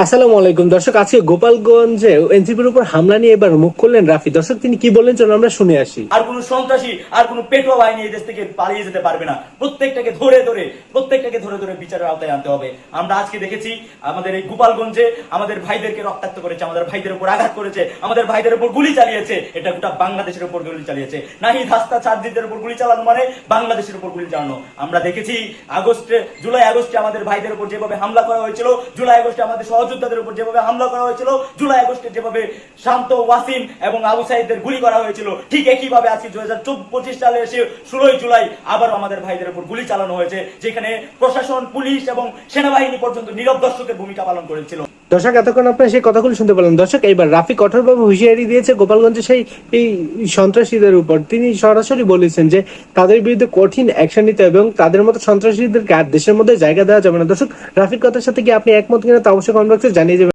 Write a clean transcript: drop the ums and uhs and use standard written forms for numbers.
আসসালামু আলাইকুম দর্শক, আজকে গোপালগঞ্জে এনসিপির উপর হামলা নিয়ে এবার মুখ খুললেন রাফি। দর্শক, তিনি কি বললেন চলুন আমরা শুনে আসি। আর কোন সন্ত্রাসী আর কোন পেটোয়া বাহিনী এই দেশ থেকে পালিয়ে যেতে পারবে না। প্রত্যেকটাকে ধরে ধরে বিচারের আওতায় আনতে হবে। আমরা আজকে দেখেছি আমাদের এই গোপালগঞ্জে আমাদের ভাইদেরকে রক্তাক্ত করেছে, আমাদের ভাইদের উপর আঘাত করেছে, আমাদের ভাইদের উপর গুলি চালিয়েছে। এটা গোটা বাংলাদেশের উপর গুলি চালিয়েছে। নাহিদ হাসতা ছাত্রীদের উপর গুলি চালানো মানে বাংলাদেশের উপর গুলি চালানো। আমরা দেখেছি জুলাই আগস্টে আমাদের ভাইদের উপর যেভাবে হামলা করা হয়েছিল, জুলাই আগস্টে আমাদের সহযোদ্ধাদের উপর যেভাবে হামলা করা হয়েছিল, জুলাই আগস্টে যেভাবে শান্ত, ওয়াসিম এবং আবু সাইদদের গুলি করা হয়েছিল, ঠিক একইভাবে আজকে 2025 সালে এসে 16 জুলাই আবার আমাদের ভাইদের উপর গুলি চালানো হয়েছে, যেখানে প্রশাসন, পুলিশ এবং সেনাবাহিনী পর্যন্ত নীরব দর্শকের ভূমিকা পালন করেছিল। দর্শক, এতক্ষণ আপনারা সেই কথাগুলো শুনতে পেলেন। দর্শক, এইবার রাফি কঠোরভাবে হুঁশিয়ারি দিয়েছে গোপালগঞ্জে সেই এই সন্ত্রাসীদের উপর। তিনি সরাসরি বলেছেন যে তাদের বিরুদ্ধে কঠিন অ্যাকশন নিতে এবং তাদের মতো সন্ত্রাসীদেরকে আর দেশের মধ্যে জায়গা দেওয়া যাবে না। দর্শক, রাফির কথার সাথে কি আপনি একমত কিনা তা অবশ্যই কমেন্ট বক্সে জানিয়ে যাবেন।